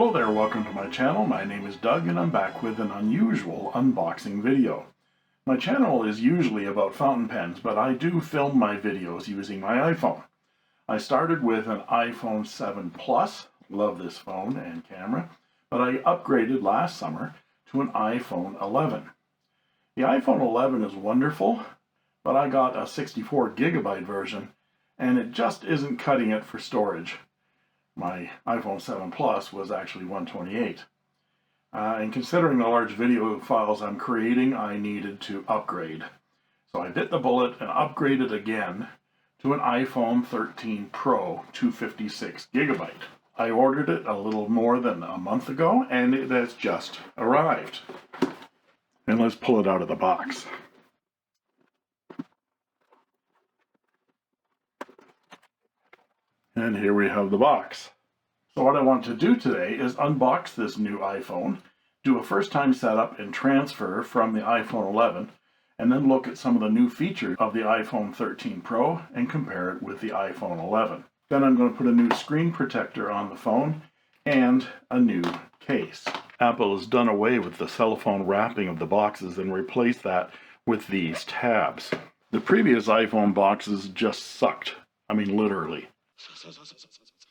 Hello there, welcome to my channel. My name is Doug and I'm back with an unusual unboxing video. My channel is usually about fountain pens, but I do film my videos using my iPhone. I started with an iPhone 7 Plus, love this phone and camera, but I upgraded last summer to an iPhone 11. The iPhone 11 is wonderful, but I got a 64 gigabyte version and it just isn't cutting it for storage. My iPhone 7 Plus was actually 128. And considering the large video files I'm creating, I needed to upgrade. So I bit the bullet and upgraded again to an iPhone 13 Pro 256 gigabyte. I ordered it a little more than a month ago and it has just arrived. And let's pull it out of the box. And here we have the box. So what I want to do today is unbox this new iPhone, do a first-time setup and transfer from the iPhone 11, and then look at some of the new features of the iPhone 13 Pro and compare it with the iPhone 11. Then I'm going to put a new screen protector on the phone and a new case. Apple has done away with the cellophane wrapping of the boxes and replaced that with these tabs. The previous iPhone boxes just sucked. I mean, literally.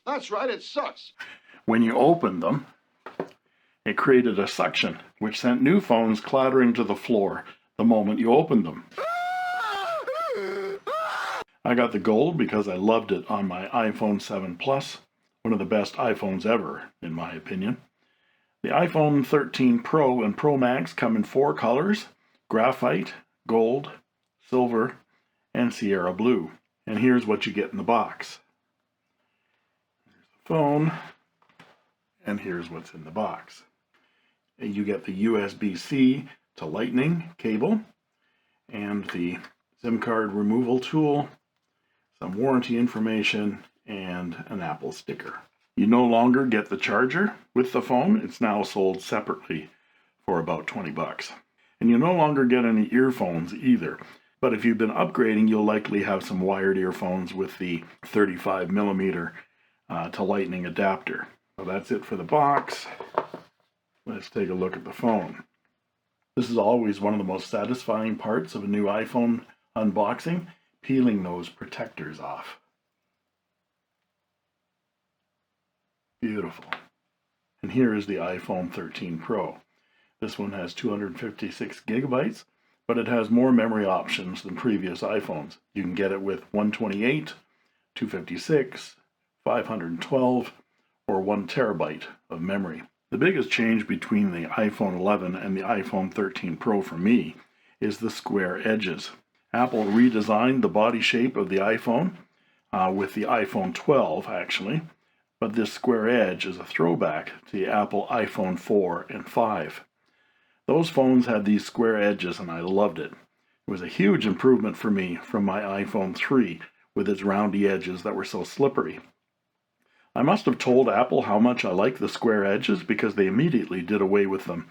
That's right, it sucks. When you opened them, it created a suction, which sent new phones clattering to the floor the moment you opened them. I got the gold because I loved it on my iPhone 7 Plus, one of the best iPhones ever, in my opinion. The iPhone 13 Pro and Pro Max come in 4 colors: graphite, gold, silver, and Sierra blue. And here's what you get in the box. Phone, and here's what's in the box. You get the USB-C to Lightning cable and the SIM card removal tool, some warranty information, and an Apple sticker. You no longer get the charger with the phone. It's now sold separately for about 20 bucks. And you no longer get any earphones either. But if you've been upgrading, you'll likely have some wired earphones with the 35 millimeter to Lightning adapter. So that's it for the box. Let's take a look at the phone. This is always one of the most satisfying parts of a new iPhone unboxing, peeling those protectors off. Beautiful. And here is the iPhone 13 Pro. This one has 256 gigabytes, but it has more memory options than previous iPhones. You can get it with 128, 256, 512, or 1 terabyte of memory. The biggest change between the iPhone 11 and the iPhone 13 Pro for me is the square edges. Apple redesigned the body shape of the iPhone with the iPhone 12 actually, but this square edge is a throwback to the Apple iPhone 4 and 5. Those phones had these square edges and I loved it. It was a huge improvement for me from my iPhone 3 with its roundy edges that were so slippery. I must have told Apple how much I like the square edges because they immediately did away with them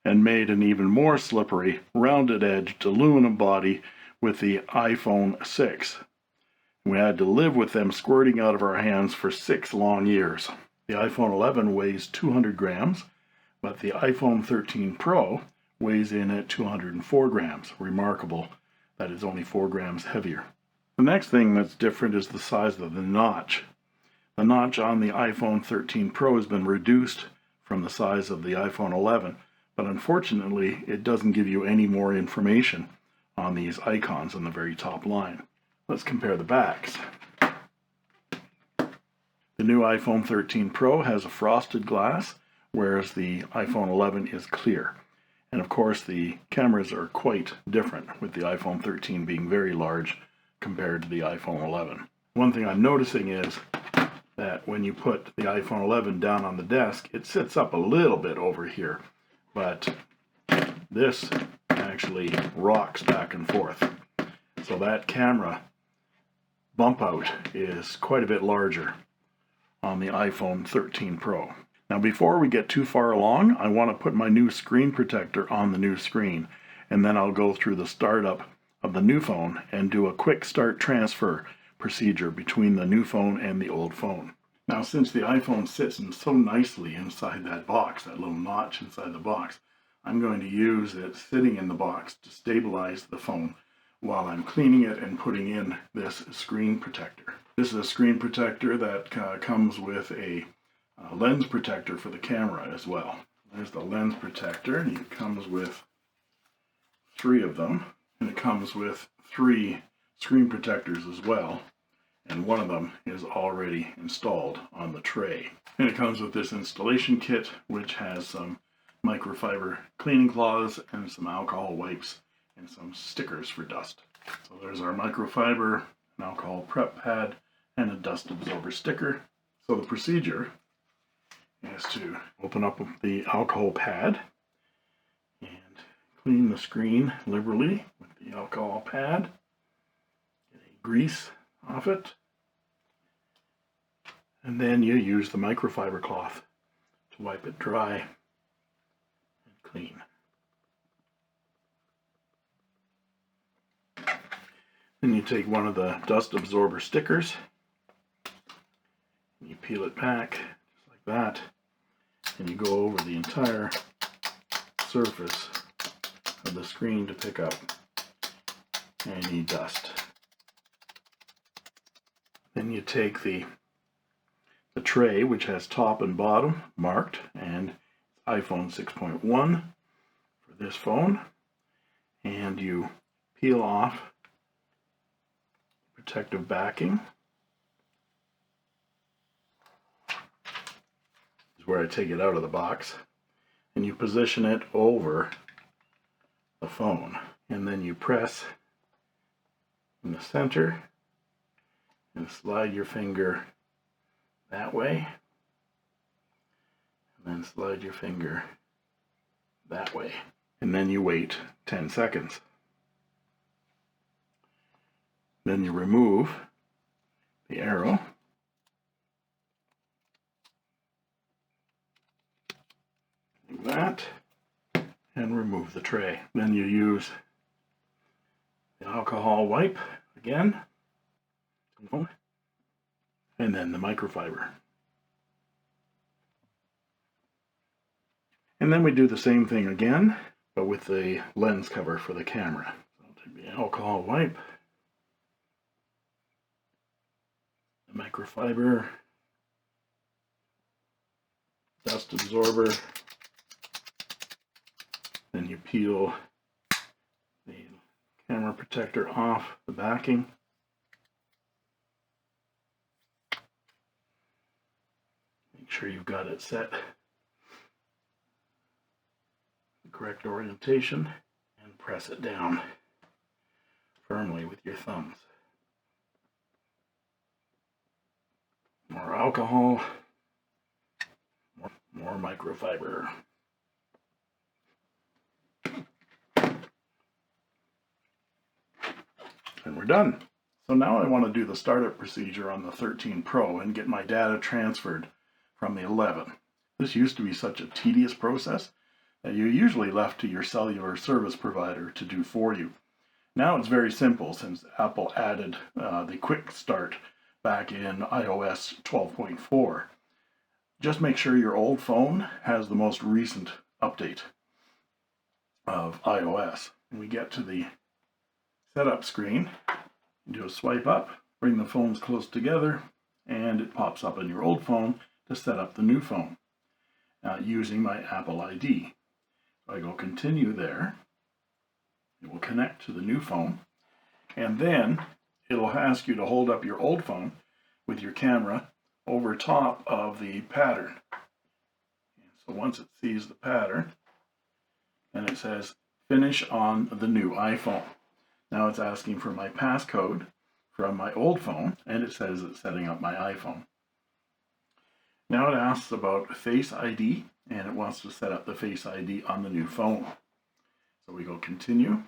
and made an even more slippery, rounded-edged aluminum body with the iPhone 6. We had to live with them squirting out of our hands for 6 long years. The iPhone 11 weighs 200 grams, but the iPhone 13 Pro weighs in at 204 grams. Remarkable that it's only 4 grams heavier. The next thing that's different is the size of the notch. The notch on the iPhone 13 Pro has been reduced from the size of the iPhone 11, but unfortunately it doesn't give you any more information on these icons on the very top line. Let's compare the backs. The new iPhone 13 Pro has a frosted glass, whereas the iPhone 11 is clear. And of course the cameras are quite different, with the iPhone 13 being very large compared to the iPhone 11. One thing I'm noticing is that when you put the iPhone 11 down on the desk, it sits up a little bit over here, but this actually rocks back and forth. So that camera bump out is quite a bit larger on the iPhone 13 Pro. Now before we get too far along, I want to put my new screen protector on the new screen, and then I'll go through the startup of the new phone and do a quick start transfer procedure between the new phone and the old phone. Now, since the iPhone sits in so nicely inside that box, that little notch inside the box, I'm going to use it sitting in the box to stabilize the phone while I'm cleaning it and putting in this screen protector. This is a screen protector that comes with a lens protector for the camera as well. There's the lens protector, and it comes with 3 of them, and it comes with 3 screen protectors as well, and one of them is already installed on the tray. And it comes with this installation kit, which has some microfiber cleaning cloths and some alcohol wipes and some stickers for dust. So there's our microfiber, an alcohol prep pad, and a dust absorber sticker. So the procedure is to open up the alcohol pad and clean the screen liberally with the alcohol pad. Get a grease off it. And then you use the microfiber cloth to wipe it dry and clean. Then you take one of the dust absorber stickers and you peel it back just like that, and you go over the entire surface of the screen to pick up any dust. Then you take the tray, which has top and bottom marked, and iPhone 6.1 for this phone, and you peel off protective backing. This is where I take it out of the box, and you position it over the phone, and then you press in the center and slide your finger that way, and then slide your finger that way, and then you wait 10 seconds. Then you remove the arrow, like that, and remove the tray. Then you use the alcohol wipe again, and then the microfiber. And then we do the same thing again, but with the lens cover for the camera. So I'll take the alcohol wipe, the microfiber, dust absorber, then you peel the camera protector off the backing. Make sure you've got it set the correct orientation, and press it down firmly with your thumbs. More alcohol, more microfiber. And we're done. So now I want to do the startup procedure on the 13 Pro and get my data transferred from the 11. This used to be such a tedious process that you usually left to your cellular service provider to do for you. Now it's very simple since Apple added the quick start back in iOS 12.4. Just make sure your old phone has the most recent update of iOS. And we get to the setup screen, do a swipe up, bring the phones close together, and it pops up on your old phone to set up the new phone using my Apple ID. So I go continue there. It will connect to the new phone, and then it'll ask you to hold up your old phone with your camera over top of the pattern. And so once it sees the pattern, then it says finish on the new iPhone. Now it's asking for my passcode from my old phone, and it says it's setting up my iPhone. Now it asks about Face ID, and it wants to set up the Face ID on the new phone. So we go continue.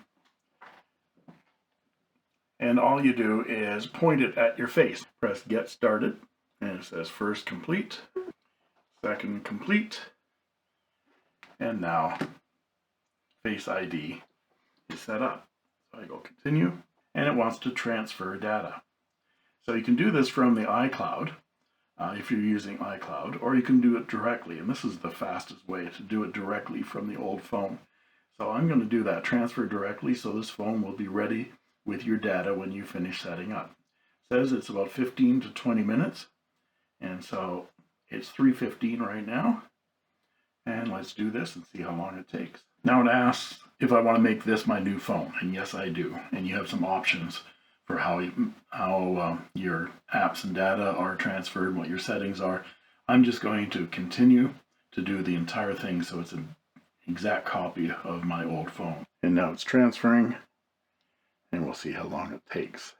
And all you do is point it at your face. Press Get Started, and it says first complete, second complete, and now Face ID is set up. So I go continue, and it wants to transfer data. So you can do this from the iCloud if you're using iCloud, or you can do it directly, and this is the fastest way to do it directly from the old phone. So I'm going to do that transfer directly, so this phone will be ready with your data when you finish setting up. It says it's about 15 to 20 minutes, and so it's 3:15 right now, and let's do this and see how long it takes. Now it asks if I want to make this my new phone, and yes I do, and you have some options for how your apps and data are transferred and what your settings are. I'm just going to continue to do the entire thing so it's an exact copy of my old phone. And now it's transferring, and we'll see how long it takes.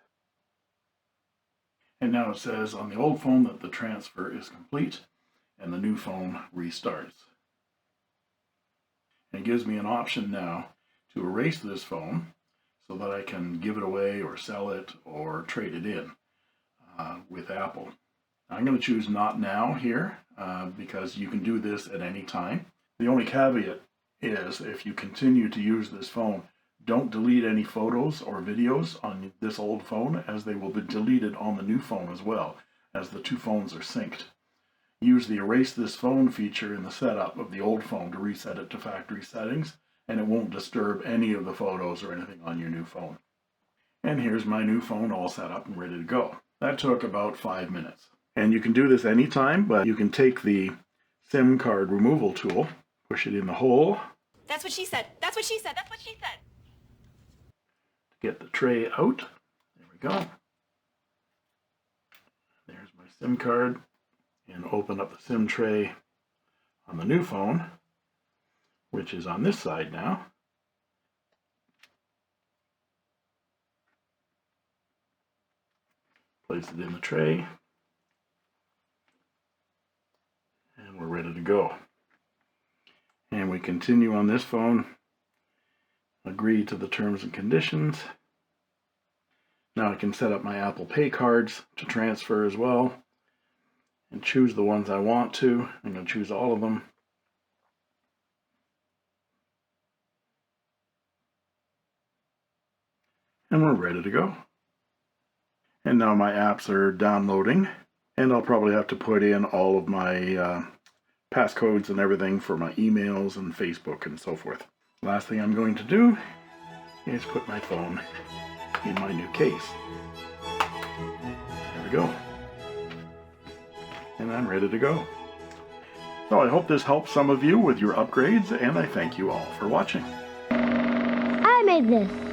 And now it says on the old phone that the transfer is complete and the new phone restarts. And it gives me an option now to erase this phone so that I can give it away or sell it or trade it in with Apple. I'm going to choose not now here because you can do this at any time. The only caveat is if you continue to use this phone, don't delete any photos or videos on this old phone, as they will be deleted on the new phone as well, as the two phones are synced. Use the erase this phone feature in the setup of the old phone to reset it to factory settings, and it won't disturb any of the photos or anything on your new phone. And here's my new phone all set up and ready to go. That took about 5 minutes. And you can do this anytime, but you can take the SIM card removal tool, push it in the hole. That's what she said. That's what she said. That's what she said. Get the tray out. There we go. There's my SIM card. And open up the SIM tray on the new phone, which is on this side now. Place it in the tray. And we're ready to go. And we continue on this phone. Agree to the terms and conditions. Now I can set up my Apple Pay cards to transfer as well, and choose the ones I want to. I'm going to choose all of them. And we're ready to go. And now my apps are downloading, and I'll probably have to put in all of my passcodes and everything for my emails and Facebook and so forth. Last thing I'm going to do is put my phone in my new case. There we go. And I'm ready to go. So I hope this helps some of you with your upgrades, and I thank you all for watching. I made this.